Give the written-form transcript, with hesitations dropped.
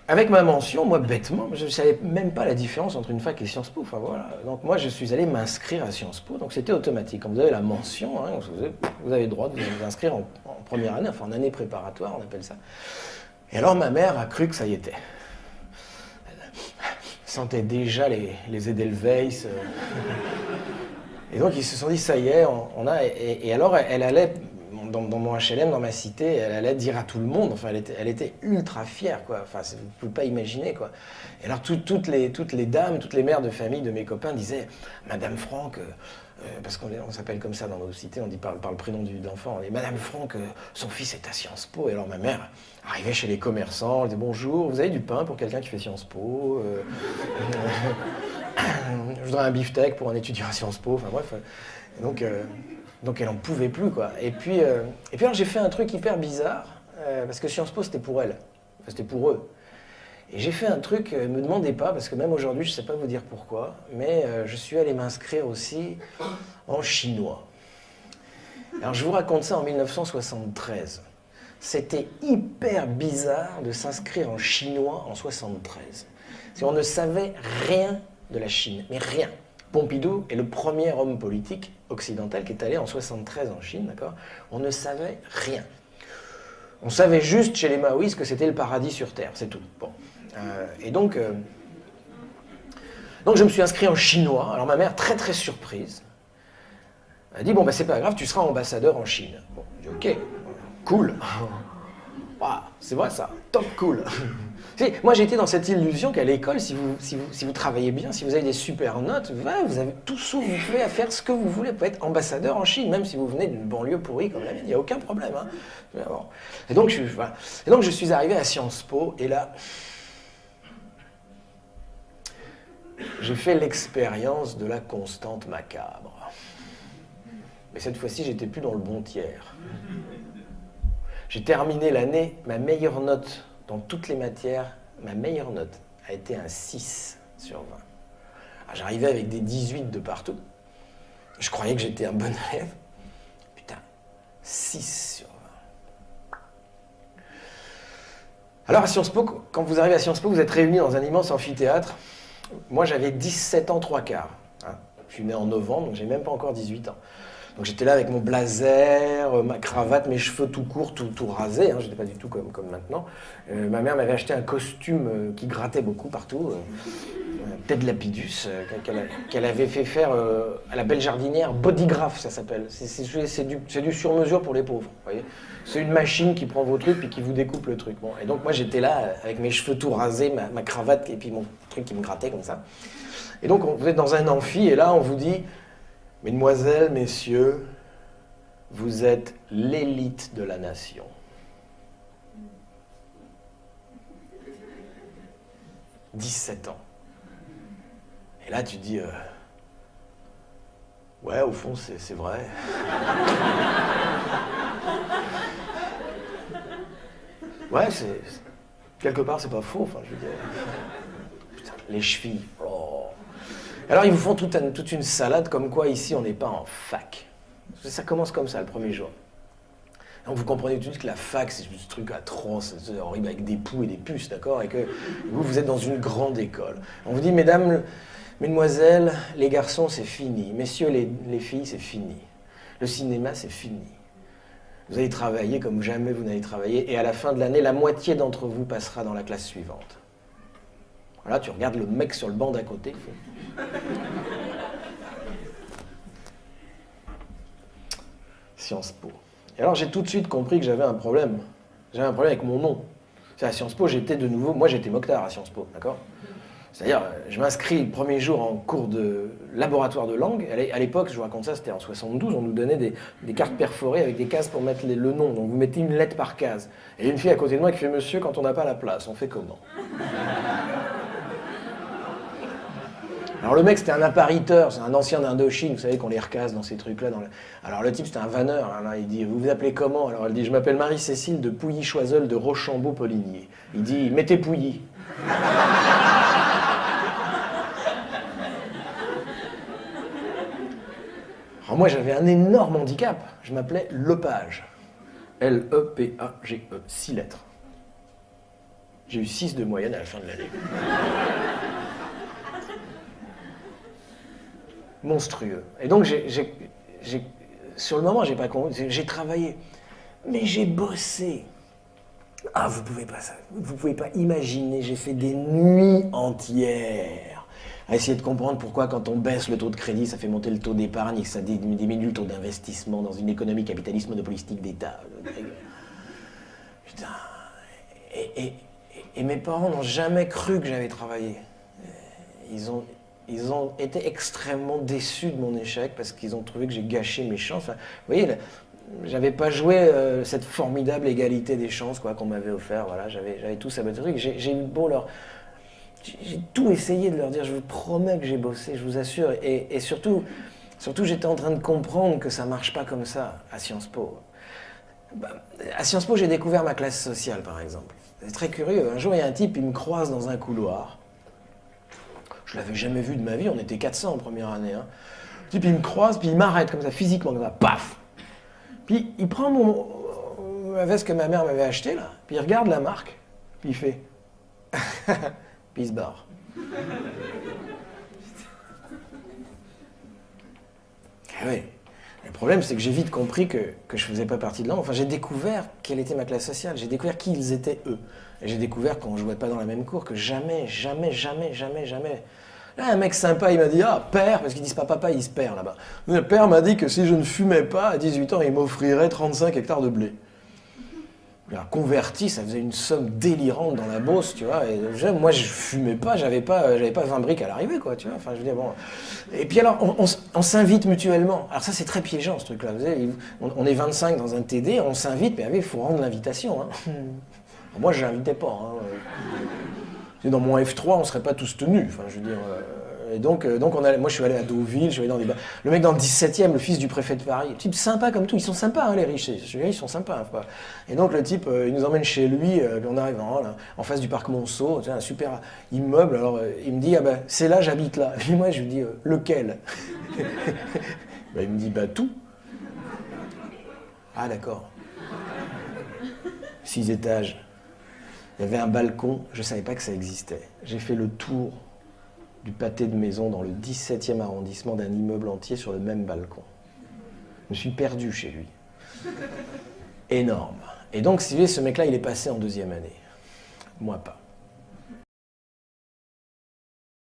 avec ma mention, moi, bêtement, je ne savais même pas la différence entre une fac et Sciences Po. Enfin, voilà. Donc, moi, je suis allé m'inscrire à Sciences Po. Donc, c'était automatique. Quand vous avez la mention, hein, vous avez le droit de vous inscrire en première année, enfin en année préparatoire, on appelle ça. Et alors, ma mère a cru que ça y était. Elle sentait déjà les Edelweiss. Et donc, ils se sont dit, ça y est, on a. Et alors, elle allait. Dans mon HLM, dans ma cité, elle allait dire à tout le monde, enfin elle était ultra fière, quoi. Enfin, vous ne pouvez pas imaginer, quoi. Et alors toutes les dames, toutes les mères de famille de mes copains disaient, Madame Franck, parce qu'on s'appelle comme ça dans nos cités, on dit par le prénom de l'enfant, on dit Madame Franck, son fils est à Sciences Po. Et alors ma mère arrivait chez les commerçants, elle disait bonjour, vous avez du pain pour quelqu'un qui fait Sciences Po je voudrais un beefsteak pour un étudiant à Sciences Po, enfin bref. Donc elle en pouvait plus, quoi. Et puis alors j'ai fait un truc hyper bizarre, parce que Sciences Po c'était pour elle, enfin c'était pour eux. Et j'ai fait un truc, ne me demandez pas, parce que même aujourd'hui je ne sais pas vous dire pourquoi, mais je suis allé m'inscrire aussi en chinois. Alors je vous raconte ça en 1973. C'était hyper bizarre de s'inscrire en chinois en 73. Parce qu'on ne savait rien de la Chine, mais rien. Pompidou est le premier homme politique occidental qui est allé en 73 en Chine, d'accord? On ne savait rien. On savait juste chez les maoïstes que c'était le paradis sur Terre, c'est tout. Bon. Et donc je me suis inscrit en chinois. Alors ma mère, très très surprise, elle a dit, bon, bah, c'est pas grave, tu seras ambassadeur en Chine. Bon, j'ai dit, ok, cool. Ah, c'est vrai ça, top cool. Moi j'étais dans cette illusion qu'à l'école, si vous travaillez bien, si vous avez des super notes, vous avez tout ce que vous pouvez à faire ce que vous voulez. Vous pouvez être ambassadeur en Chine, même si vous venez d'une banlieue pourrie comme la mienne, il n'y a aucun problème. Hein. Bon. Et donc je suis arrivé à Sciences Po, et là, j'ai fait l'expérience de la constante macabre. Mais cette fois-ci, j'étais plus dans le bon tiers. J'ai terminé l'année, ma meilleure note dans toutes les matières, ma meilleure note a été un 6 sur 20. J'arrivais avec des 18 de partout. Je croyais que j'étais un bon élève. Putain, 6 sur 20. Alors à Sciences Po, quand vous arrivez à Sciences Po, vous êtes réunis dans un immense amphithéâtre. Moi j'avais 17 ans 3/4. Je suis né en novembre, donc j'ai même pas encore 18 ans. Donc j'étais là avec mon blazer, ma cravate, mes cheveux tout courts, tout rasés, hein, j'étais pas du tout comme maintenant. Ma mère m'avait acheté un costume qui grattait beaucoup partout, Ted Lapidus, qu'elle avait fait faire à la belle jardinière, Bodygraph ça s'appelle. C'est du sur-mesure pour les pauvres, vous voyez. C'est une machine qui prend vos trucs et qui vous découpe le truc. Bon, et donc moi j'étais là avec mes cheveux tout rasés, ma cravate et puis mon truc qui me grattait comme ça. Et donc vous êtes dans un amphi et là on vous dit... Mesdemoiselles, messieurs, vous êtes l'élite de la nation. « 17 ans. Et là, tu dis, ouais, au fond, c'est vrai. Ouais, quelque part, c'est pas faux. Enfin, je veux dire, putain, les chevilles. Oh. Alors, ils vous font toute une salade comme quoi, ici, on n'est pas en fac. Ça commence comme ça, le premier jour. Donc, vous comprenez tout de suite que la fac, c'est ce truc atroce, c'est horrible, avec des poux et des puces, d'accord? Et que vous êtes dans une grande école. On vous dit, mesdames, mesdemoiselles, les garçons, c'est fini. Messieurs, les filles, c'est fini. Le cinéma, c'est fini. Vous allez travailler comme jamais vous n'avez travaillé. Et à la fin de l'année, la moitié d'entre vous passera dans la classe suivante. Voilà, tu regardes le mec sur le banc d'à côté. Sciences Po. Et alors j'ai tout de suite compris que j'avais un problème. J'avais un problème avec mon nom. C'est à Sciences Po, j'étais de nouveau... Moi j'étais Mokhtar à Sciences Po, d'accord? C'est-à-dire, je m'inscris le premier jour en cours de laboratoire de langue. À l'époque, je vous raconte ça, c'était en 72, on nous donnait des cartes perforées avec des cases pour mettre le nom. Donc vous mettez une lettre par case. Et une fille à côté de moi qui fait « Monsieur, quand on n'a pas la place, on fait comment ?» Alors le mec, c'était un appariteur, c'est un ancien d'Indochine, vous savez qu'on les recasse dans ces trucs-là. Alors le type, c'était un vanneur, hein, il dit « Vous vous appelez comment ?» Alors elle dit « Je m'appelle Marie-Cécile de Pouilly-Choiseul de Rochambeau-Poligny. » Il dit « Mettez Pouilly. » Alors moi, j'avais un énorme handicap, je m'appelais Lepage. L-E-P-A-G-E, 6 lettres. J'ai eu 6 de moyenne à la fin de l'année. Monstrueux. Et donc, sur le moment, j'ai pas compris. J'ai travaillé, mais j'ai bossé. Ah, vous pouvez pas imaginer. J'ai fait des nuits entières à essayer de comprendre pourquoi, quand on baisse le taux de crédit, ça fait monter le taux d'épargne et que ça diminue le taux d'investissement dans une économie capitaliste monopolistique d'État. Putain. Et mes parents n'ont jamais cru que j'avais travaillé. Ils ont été extrêmement déçus de mon échec parce qu'ils ont trouvé que j'ai gâché mes chances. Enfin, vous voyez, j'avais pas joué cette formidable égalité des chances qu'on m'avait offert. Voilà, j'avais tout saboté. J'ai eu beau leur... J'ai tout essayé de leur dire, je vous promets que j'ai bossé, je vous assure. Et surtout, j'étais en train de comprendre que ça marche pas comme ça à Sciences Po. À Sciences Po, j'ai découvert ma classe sociale, par exemple. C'est très curieux. Un jour, il y a un type, il me croise dans un couloir. Je l'avais jamais vu de ma vie, on était 400 en première année. Hein. Le type, il me croise, puis il m'arrête comme ça, physiquement, comme ça, paf. Puis il prend la veste que ma mère m'avait achetée, là, puis il regarde la marque, puis il fait... puis il se barre. Ah oui. Le problème, c'est que j'ai vite compris que je faisais pas partie de là. Enfin, j'ai découvert quelle était ma classe sociale. J'ai découvert qui ils étaient, eux. Et j'ai découvert qu'on jouait pas dans la même cour, que jamais. Là, un mec sympa, il m'a dit « Ah, père », parce qu'ils disent pas papa, ils disent père là-bas. Le père m'a dit que si je ne fumais pas, à 18 ans, il m'offrirait 35 hectares de blé. Converti, ça faisait une somme délirante dans la Beauce, tu vois. Et moi, je fumais pas, j'avais pas 20 briques à l'arrivée, quoi, tu vois. Enfin, je veux dire, bon. Et puis alors, on s'invite mutuellement. Alors ça, c'est très piégeant, ce truc-là. Vous savez, on est 25 dans un TD, on s'invite, mais il faut rendre l'invitation. Hein. Moi, je l'invitais pas. Hein. Dans mon F3, on serait pas tous tenus. Enfin, je veux dire. Et donc moi, je suis allé à Deauville, je suis allé dans des bars. Le mec dans le 17e, le fils du préfet de Paris, type sympa comme tout. Ils sont sympas, hein, les riches. Ils sont sympas. Hein, et donc, le type, il nous emmène chez lui, on arrive en face du parc Monceau, un super immeuble. Alors, il me dit, ah ben, c'est là, j'habite là. Et moi, je lui dis, lequel? Il me dit, bah, tout. Ah, d'accord. 6 étages. Il y avait un balcon, je ne savais pas que ça existait. J'ai fait le tour du pâté de maison dans le 17e arrondissement d'un immeuble entier sur le même balcon. Je me suis perdu chez lui. Énorme. Et donc, si vous voulez, ce mec-là, il est passé en 2e année. Moi, pas.